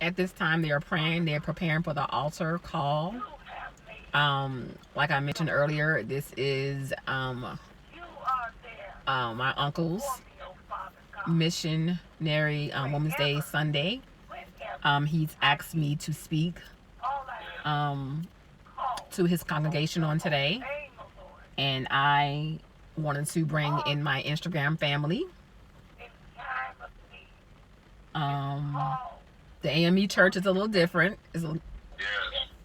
At this time, they are praying. They're preparing for the altar call. Like I mentioned earlier, this is my uncle's missionary Women's Day Sunday. He's asked me to speak to his congregation on today, and I wanted to bring in my Instagram family. The AME church is a little different. It's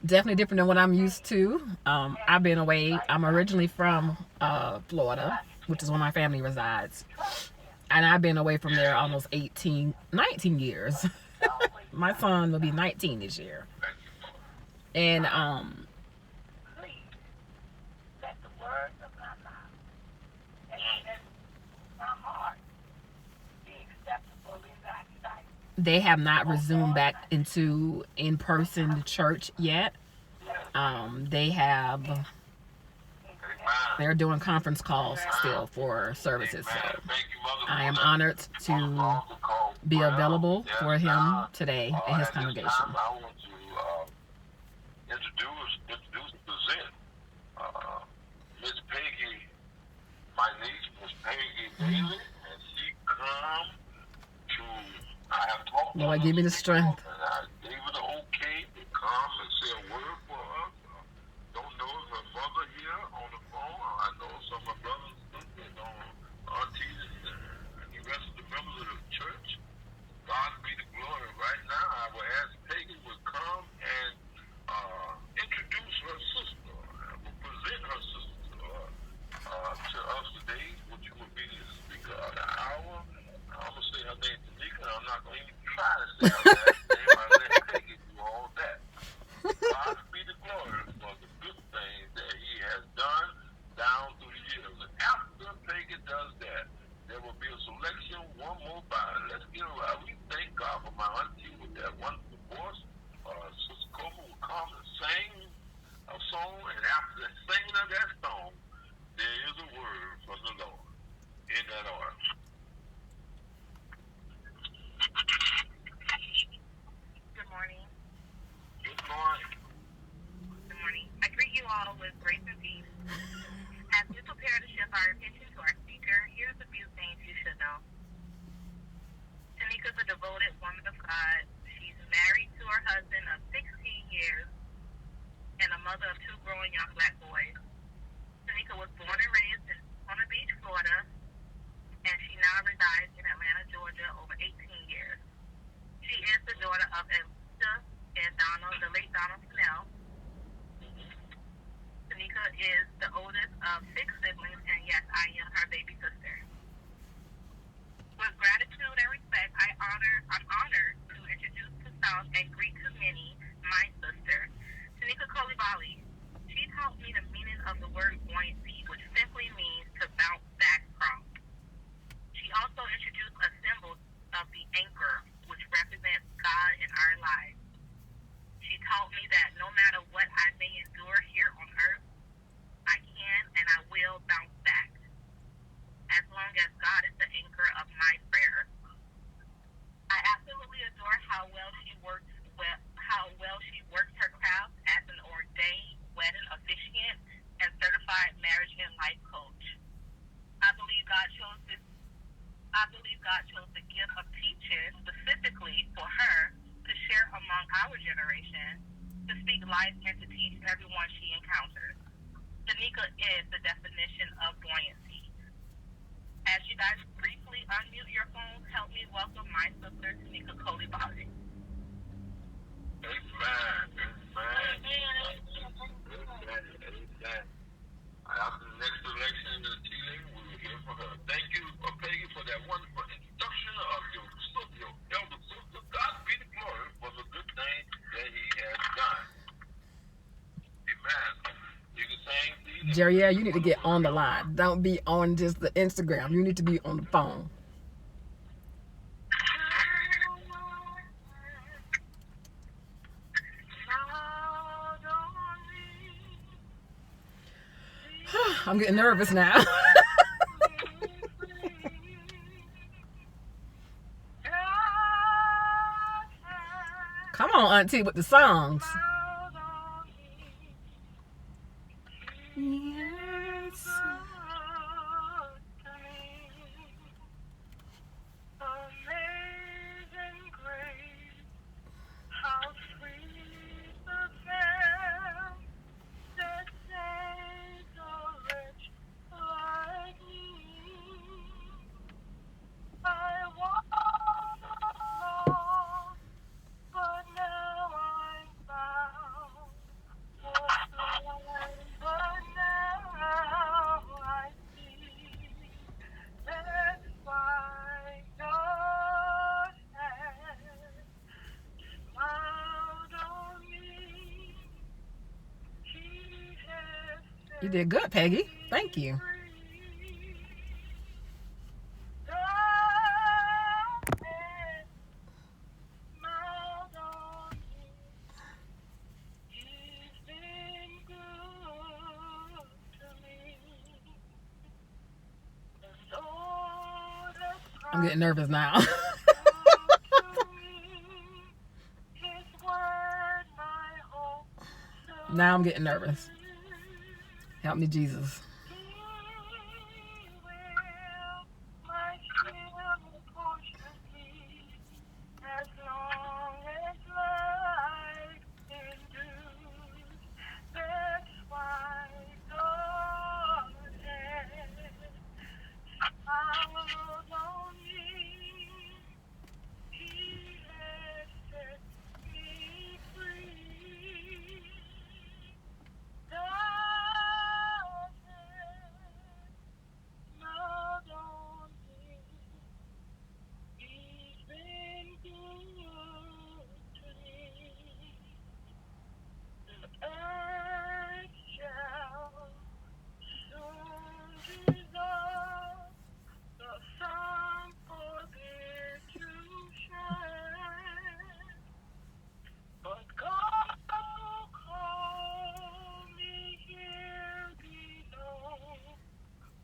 definitely different than what I'm used to. I've been away. I'm originally from Florida, which is where my family resides. And I've been away from there almost 19 years. My son will be 19 this year. And they have not resumed back into in-person church yet. They're doing conference calls still for services. So I am honored to be available for him today in his congregation. I want to introduce, present Miss Peggy, my niece, Miss Peggy Daly, and she come to. I have talked to her. Lord, give me the strength. And I gave her the okay to come and say a word for us. Don't know if her mother here on the phone. I know some of my brothers and sisters, aunties, and the rest of the members of the church. God be the glory. Right now, I will ask Peggy will come and introduce her sister, will present her sister to us today, which will be the speaker of the hour. I'm going to say her name, Tanika. I'm not going to even try to say her last name. I let Peggy do all that. God be the glory for the good things that he has done down through the years. And after Peggy does that, there will be a selection, one more by. Let's get it right. We thank God for my auntie with that wonderful voice. Sister Coleman will come and sing a song, and after the singing of that song, there is a word from the Lord in that order. Good morning. Good morning. Good morning. I greet you all with grace and peace. As we prepare to shift our attention to our speaker, here's a few things you should know. Tanika's a devoted woman of God. She's married to her husband of 16 years and a mother of 2 growing young black boys. Tanika was born and raised in Palm Beach, Florida, and she now resides in Atlanta, Georgia, over 18 years. She is the daughter of Elisa and Donald, the late Donald Snell. Tanika is the oldest of 6 siblings, and yes, I am her baby sister. With gratitude and respect, I'm honored to introduce to some and greet to many my sister, Tanika Coulibaly. She taught me the meaning of the word buoyancy, which simply means to bounce back from. She also introduced a symbol of the anchor, which represents God in our lives. She taught me that no matter what I may endure here on earth, I can and I will bounce back, as long as God is the anchor of my prayer. I absolutely adore how well she works her craft as an ordained wedding officiant and certified marriage and life coach. I believe God chose the gift of teaching specifically for her to share among our generation, to speak life and to teach everyone she encounters. Tanika is the definition of buoyancy. As you guys briefly unmute your phones, help me welcome my sister, Tanika Coulibaly. Amen. After the next election in the T-Lane, we will hear from her. Thank you, Peggy, for that wonderful introduction of your elder sister. God be the glory for the good thing that he has done. Amen. You can sing, Jerry, yeah, you need to get on the line. Don't be on just the Instagram. You need to be on the phone. I'm getting nervous now. Come on, Auntie, with the songs. Yes. Amazing grace, how sweet the sound that saves a wretch like me. I was lost, but now I'm found. Was blind, but now I see. That's why God has smiled on me. He has set You did good, Peggy. Thank you. me free. God has smiled on me. He's been good to me. And all the I'm getting nervous now. to me, His word, my hope. Now I'm getting nervous. Help me, Jesus. He will, my shield and portion be, as long as life endures. That's why God has smiled on me. He has set me free. God has smiled on me. He's been good to me. The earth shall soon dissolve, the sun forbid to shine. But God who called me here below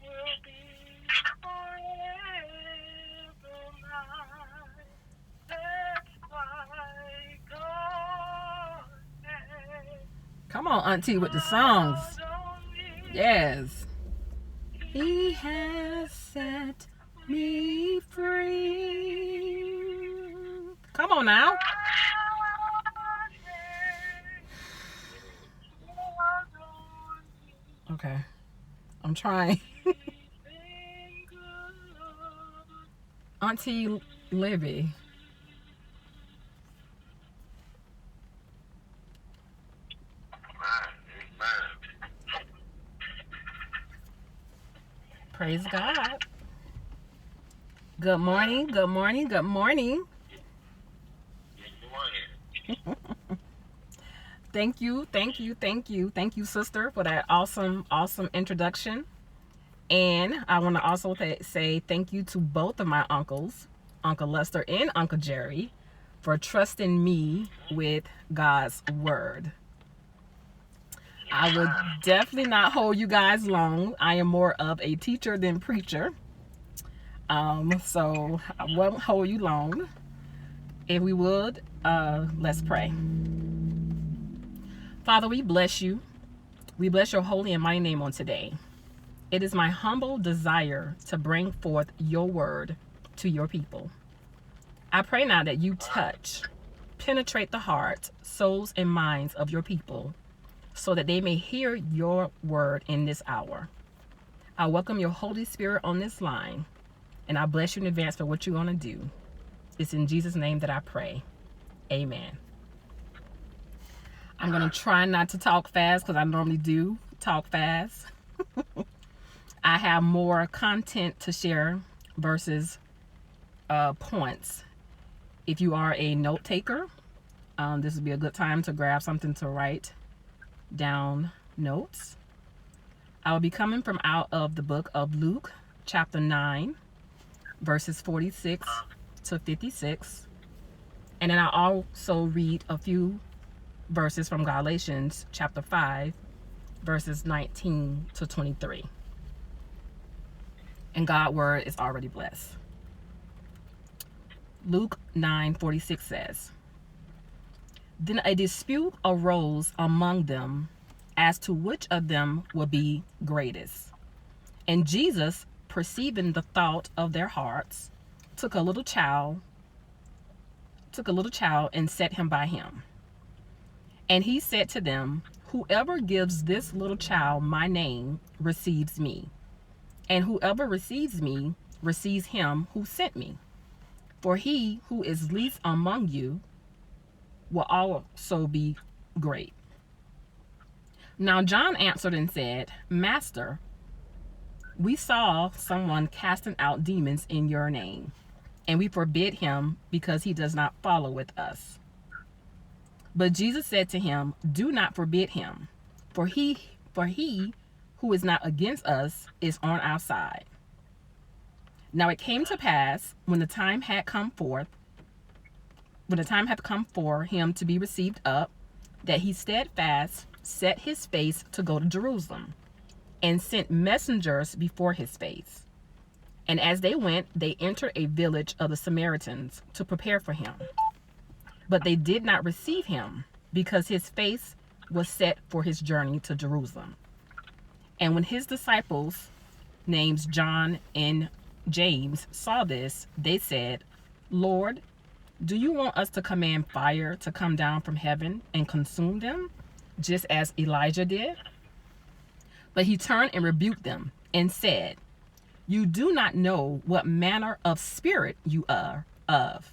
will be forever mine. That's why God has Come on, Auntie, with the songs. smiled on me. Yes. He has set me free. Come on now. God has smiled on me. Okay. I'm trying. He's been good. Auntie Libby. Amen. Praise God. Good morning. Good morning. Good morning. Good morning. Thank you. Thank you. Thank you. Thank you, sister, for that awesome, awesome introduction. And I want to also say thank you to both of my uncles, Uncle Lester and Uncle Jerry, for trusting me with God's word. I will definitely not hold you guys long. I am more of a teacher than preacher. So I won't hold you long. If we would, let's pray. Father, we bless you. We bless your holy and mighty name on today. It is my humble desire to bring forth your word to your people. I pray now that you touch, penetrate the hearts, souls, and minds of your people so that they may hear your word in this hour. I welcome your Holy Spirit on this line, and I bless you in advance for what you're going to do. It's in Jesus' name that I pray. Amen. I'm going to try not to talk fast because I normally do talk fast. I have more content to share versus points. If you are a note taker, this would be a good time to grab something to write down notes. I will be coming from out of the book of Luke, chapter 9, verses 46 to 56. And then I'll also read a few verses from Galatians, chapter 5, verses 19 to 23. And God's word is already blessed. Luke 9:46 says, Then a dispute arose among them as to which of them would be greatest. And Jesus, perceiving the thought of their hearts, took a little child and set him by him. And he said to them, whoever gives this little child my name receives me, and whoever receives me receives him who sent me. For he who is least among you will also be great. Now John answered and said, Master, we saw someone casting out demons in your name, and we forbid him because he does not follow with us. But Jesus said to him, do not forbid him, for he who is not against us is on our side. Now it came to pass, when the time had come for him to be received up, that he steadfast set his face to go to Jerusalem, and sent messengers before his face. And as they went, they entered a village of the Samaritans to prepare for him. But they did not receive him, because his face was set for his journey to Jerusalem. And when his disciples, named John and James, saw this, they said, Lord, do you want us to command fire to come down from heaven and consume them, just as Elijah did? But he turned and rebuked them and said, you do not know what manner of spirit you are of.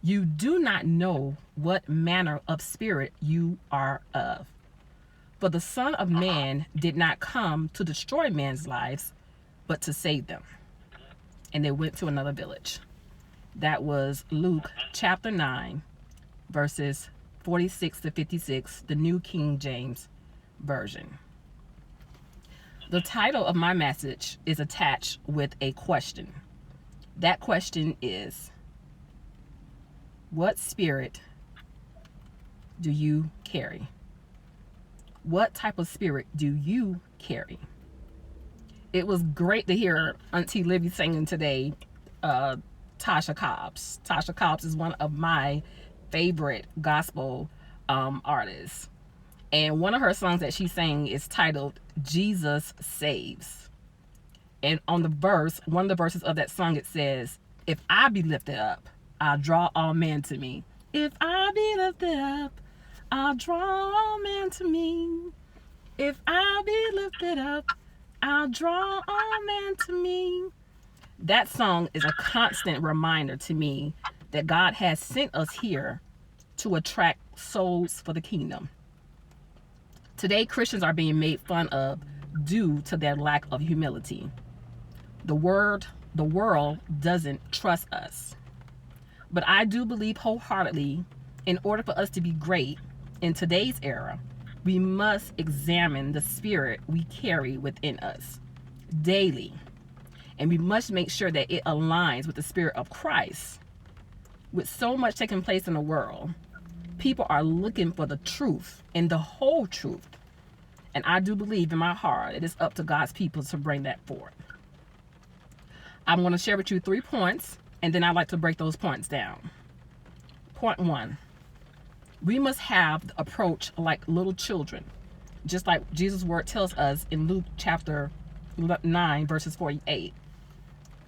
You do not know what manner of spirit you are of. For the Son of Man did not come to destroy men's lives, but to save them. And they went to another village. That was Luke chapter 9, verses 46 to 56, the New King James Version. The title of my message is attached with a question. That question is, what spirit do you carry? What type of spirit do you carry? It was great to hear Auntie Libby singing today, Tasha Cobbs. Tasha Cobbs is one of my favorite gospel artists. And one of her songs that she sang is titled, Jesus Saves. And on one of the verses of that song, it says, if I be lifted up, I'll draw all men to me. If I be lifted up, I'll draw all men to me. If I be lifted up, I'll draw all men to me. That song is a constant reminder to me that God has sent us here to attract souls for the kingdom. Today, Christians are being made fun of due to their lack of humility. The world doesn't trust us. But I do believe wholeheartedly, in order for us to be great in today's era, we must examine the spirit we carry within us daily. And we must make sure that it aligns with the spirit of Christ. With so much taking place in the world, people are looking for the truth and the whole truth. And I do believe in my heart it is up to God's people to bring that forth. I'm going to share with you 3 points, and then I'd like to break those points down. Point 1. We must have the approach like little children, just like Jesus' word tells us in Luke chapter 9, verses 48.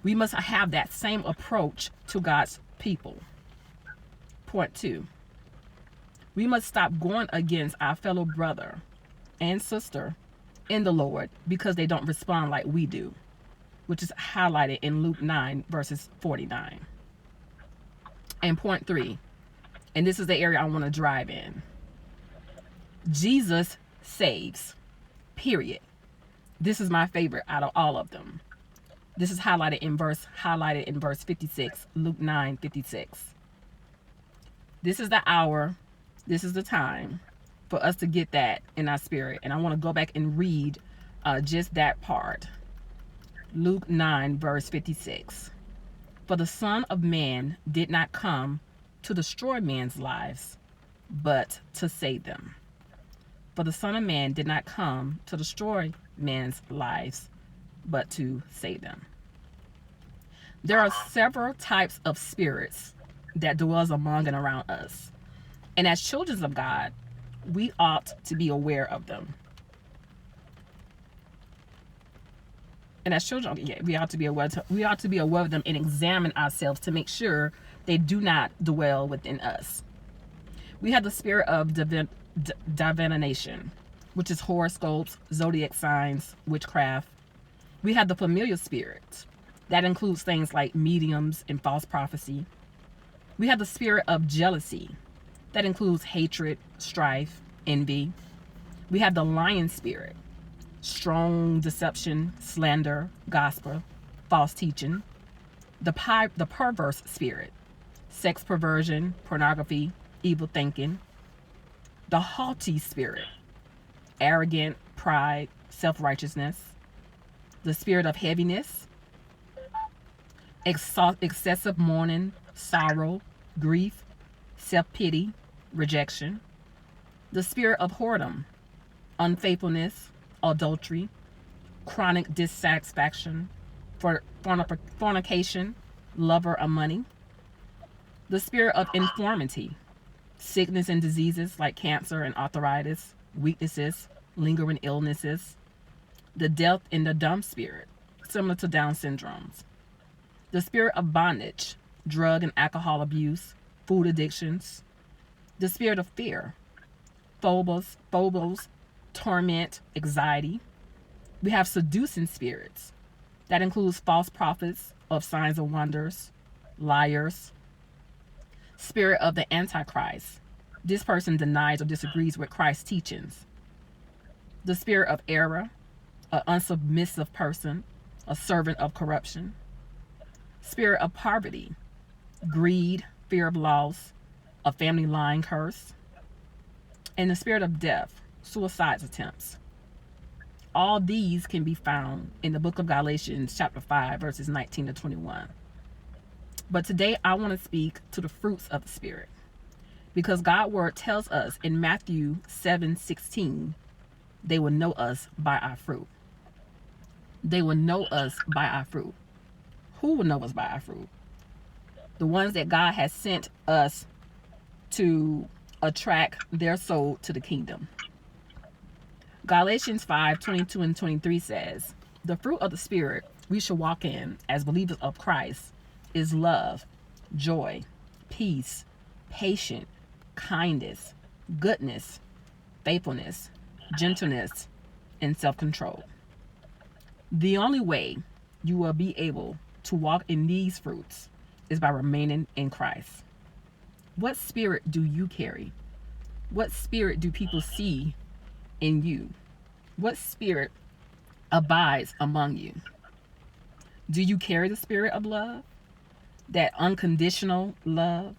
We must have that same approach to God's people. Point 2. We must stop going against our fellow brother and sister in the Lord because they don't respond like we do, which is highlighted in Luke 9, verses 49. And point 3, and this is the area I want to drive in. Jesus saves, period. This is my favorite out of all of them. This is highlighted in verse 56, Luke 9, 56. This is the hour, this is the time for us to get that in our spirit. And I want to go back and read just that part. Luke 9, verse 56. For the Son of Man did not come to destroy men's lives, but to save them. For the Son of Man did not come to destroy men's lives, but to save them. There are several types of spirits that dwells among and around us. And as children of God, we ought to be aware of them. And as children, we ought to be aware. We ought to be aware of them and examine ourselves to make sure they do not dwell within us. We have the spirit of divination, which is horoscopes, zodiac signs, witchcraft. We have the familiar spirit. That includes things like mediums and false prophecy. We have the spirit of jealousy. That includes hatred, strife, envy. We have the lion spirit. Strong deception, slander, gospel, false teaching. The perverse spirit. Sex perversion, pornography, evil thinking. The haughty spirit. Arrogant, pride, self-righteousness. The spirit of heaviness. Excessive mourning, sorrow, grief, self-pity, rejection. The spirit of whoredom, unfaithfulness, adultery, chronic dissatisfaction, fornication, lover of money. The spirit of infirmity, sickness and diseases like cancer and arthritis, weaknesses, lingering illnesses. The deaf and the dumb spirit, similar to Down syndromes. The spirit of bondage, drug and alcohol abuse, food addictions. The spirit of fear, phobos, torment, anxiety. We have seducing spirits. That includes false prophets of signs and wonders, liars. Spirit of the Antichrist. This person denies or disagrees with Christ's teachings. The spirit of error, an unsubmissive person, a servant of corruption. Spirit of poverty, greed, fear of loss, a family line curse. And the spirit of death, suicide attempts. All these can be found in the book of Galatians chapter 5 verses 19 to 21. But today I want to speak to the fruits of the spirit, because God's word tells us in Matthew 7:16, they will know us by our fruit. They will know us by our fruit. Who will know us by our fruit? The ones that God has sent us to attract their soul to the kingdom. Galatians 5:22 and 23 says, the fruit of the Spirit we shall walk in as believers of Christ is love, joy, peace, patience, kindness, goodness, faithfulness, gentleness, and self-control. The only way you will be able to walk in these fruits is by remaining in Christ. What spirit do you carry? What spirit do people see in you? What spirit abides among you? Do you carry the spirit of love? That unconditional love?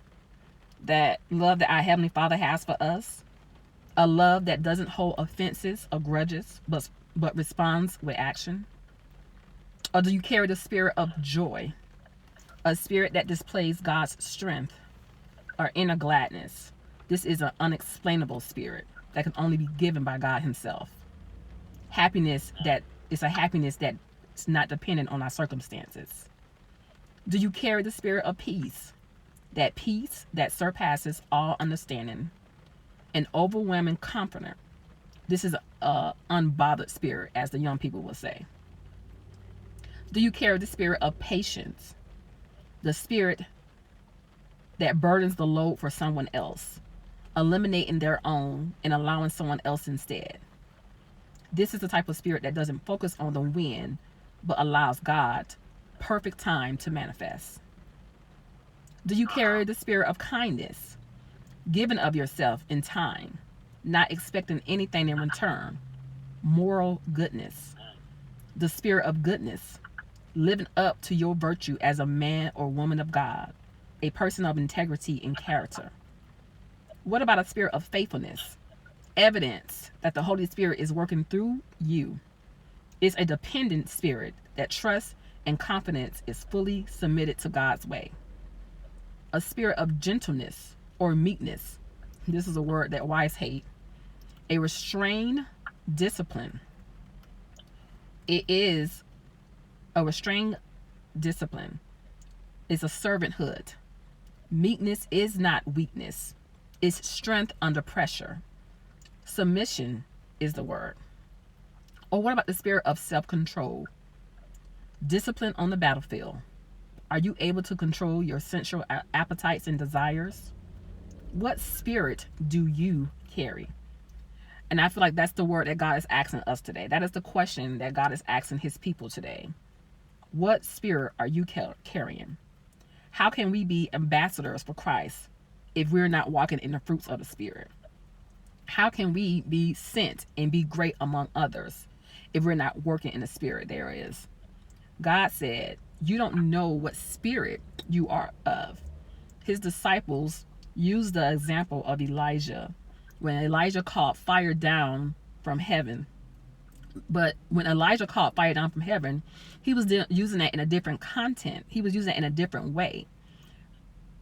That love that our Heavenly Father has for us? A love that doesn't hold offenses or grudges, but responds with action? Or do you carry the spirit of joy? A spirit that displays God's strength or inner gladness. This is an unexplainable spirit that can only be given by God Himself. Happiness that is a happiness that's not dependent on our circumstances. Do you carry the spirit of peace? That peace that surpasses all understanding. An overwhelming comforter. This is an unbothered spirit, as the young people will say. Do you carry the spirit of patience? The spirit that burdens the load for someone else, eliminating their own and allowing someone else instead. This is the type of spirit that doesn't focus on the win, but allows God's perfect time to manifest. Do you carry the spirit of kindness, giving of yourself in time, not expecting anything in return? Moral goodness. The spirit of goodness, living up to your virtue as a man or woman of God, a person of integrity and character. What about a spirit of faithfulness? Evidence that the Holy Spirit is working through you. It's a dependent spirit that trusts and confidence is fully submitted to God's way. A spirit of gentleness or meekness. This is a word that wives hate. A restrained discipline. It is a restrained discipline. It's a servanthood. Meekness is not weakness. is strength under pressure. Submission is the word. Or what about the spirit of self-control? Discipline on the battlefield. Are you able to control your sensual appetites and desires? What spirit do you carry? And I feel like that's the word that God is asking us today. That is the question that God is asking his people today. What spirit are you carrying? How can we be ambassadors for Christ if we're not walking in the fruits of the Spirit? How can we be sent and be great among others if we're not working in the Spirit? There is. God said, you don't know what spirit you are of. His disciples used the example of Elijah. When Elijah called fire down from heaven. But when Elijah called fire down from heaven, he was using that in a different content. He was using it in a different way.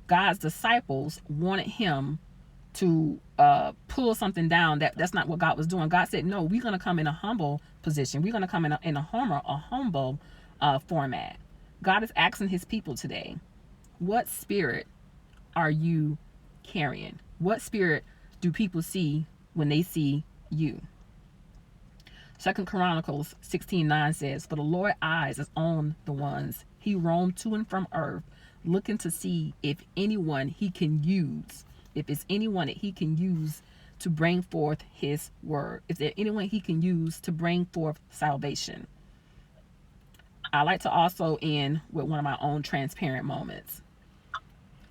God's disciples wanted him to pull something down. That's not what God was doing. God said, no, we're going to come in a humble position. We're going to come in a humble format. God is asking his people today, what spirit are you carrying? What spirit do people see when they see you? 2 Chronicles 16:9 says, for the Lord's eyes is on the ones he roamed to and from earth, looking to see if anyone he can use, if it's anyone that he can use to bring forth his word. Is there anyone he can use to bring forth salvation? I like to also end with one of my own transparent moments.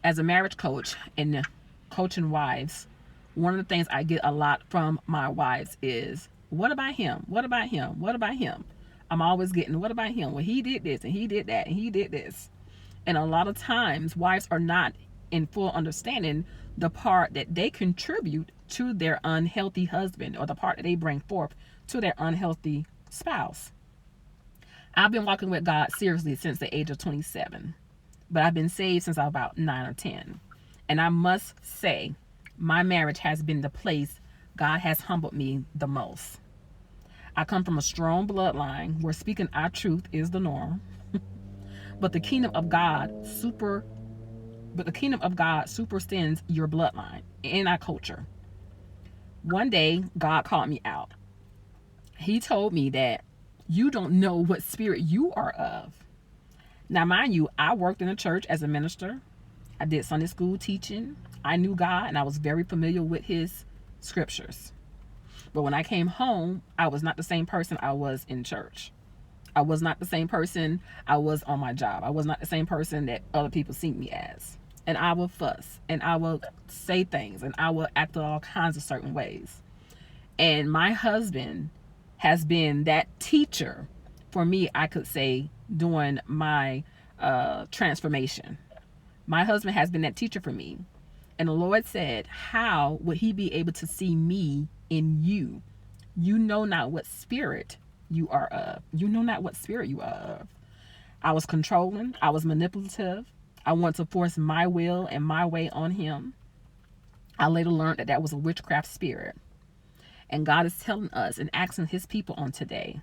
As a marriage coach and coaching wives, one of the things I get a lot from my wives is, what about him? What about him? What about him? I'm always getting, what about him? Well, he did this and he did that and he did this. And a lot of times wives are not in full understanding the part that they contribute to their unhealthy husband, or the part that they bring forth to their unhealthy spouse. I've been walking with God seriously since the age of 27, but I've been saved since I was about 9 or 10. And I must say, my marriage has been the place God has humbled me the most. I come from a strong bloodline where speaking our truth is the norm. But the kingdom of God supersends your bloodline in our culture. One day, God called me out. He told me that you don't know what spirit you are of. Now, mind you, I worked in a church as a minister. I did Sunday school teaching. I knew God and I was very familiar with his scriptures. But when I came home, I was not the same person I was in church. I was not the same person I was on my job. I was not the same person that other people see me as. And I will fuss and I will say things and I will act all kinds of certain ways. And my husband has been that teacher for me, I could say, during my transformation. My husband has been that teacher for me. And the Lord said, how would he be able to see me in you? You know not what spirit you are of. You know not what spirit you are of. I was controlling. I was manipulative. I want to force my will and my way on him. I later learned that that was a witchcraft spirit. And God is telling us and asking his people on today,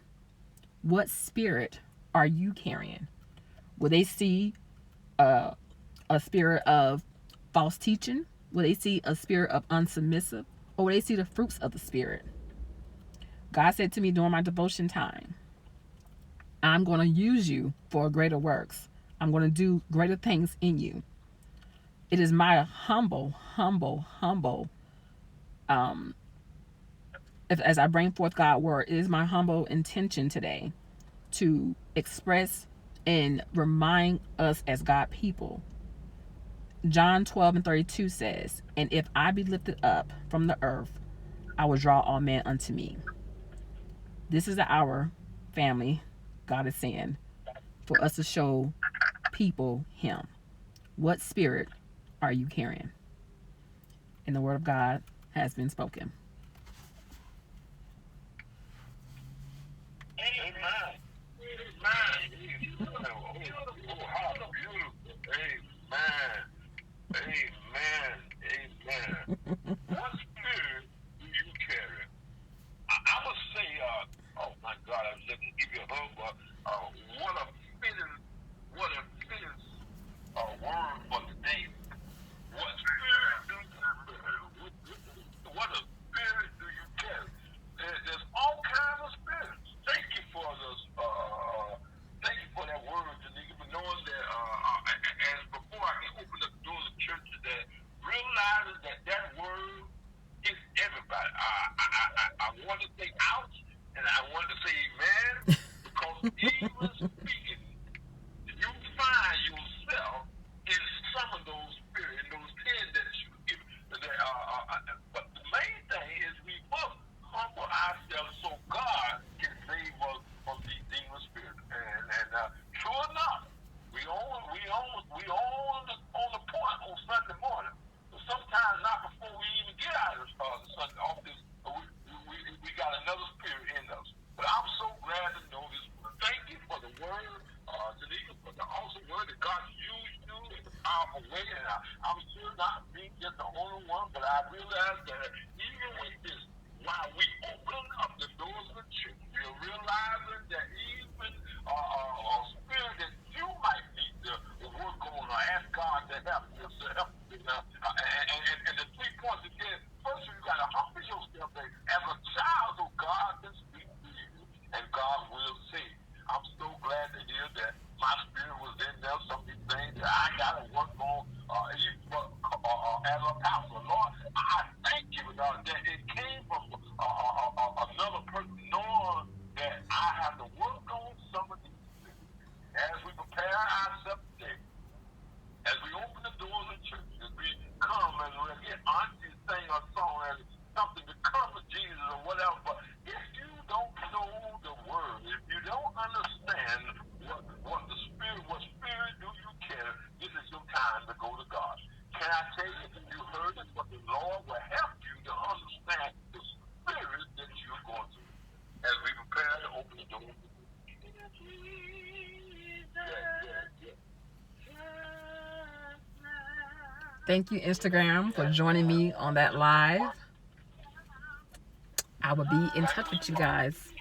what spirit are you carrying? Will they see a spirit of false teaching? Will they see a spirit of unsubmissive? Or will they see the fruits of the spirit? God said to me during my devotion time, I'm going to use you for greater works. I'm going to do greater things in you. It is my humble, as I bring forth God's word, it is my humble intention today to express and remind us as God people. John 12:32 says, and if I be lifted up from the earth, I will draw all men unto me. This is the hour, family, God is saying, for us to show people him. What spirit are you carrying? And the word of God has been spoken. Amen. What spirit do you carry? I would say, oh my God, I was just going to give you a hug, but what a fitting word for today. What spirit do you carry? wanted to say ouch, and I wanted to say amen, because even speaking, you find yourself in some of those spirits, in those things that you give. But the main thing is we must humble ourselves so God can save us from these demon spirits. And true enough, we on the point on Sunday morning. But sometimes not before we even get out of the Sunday office, we got another spirit in us. But I'm so glad to know this. Thank you for the word, Tanika, for the awesome word that God used you in a powerful way. And I'm sure not being just the only one, but I realize that even with this, while we open up the doors of the church, we're realizing that even a spirit that you might need to work on or ask God to help you. And the 3 points again, first you got to humble yourself as a child of God can speak to you, and God will save. I'm so glad to hear that my spirit was in there. Some of these things that I got to work on as a pastor. Lord, I thank you, Lord, that it came from another person knowing that I have to work on some of these things. As we prepare ourselves today, as we open the doors of church, as we come and we get aunties sing a song as something to come to Jesus or whatever, but if you don't know the word, if you don't understand what spirit do you care, this is your time to go to God. Can I tell you, if you heard it, but the Lord will help you to understand the spirit that you're going through as we prepare to open the door. Thank you, Instagram, for joining me on that live. I will be in touch with you guys.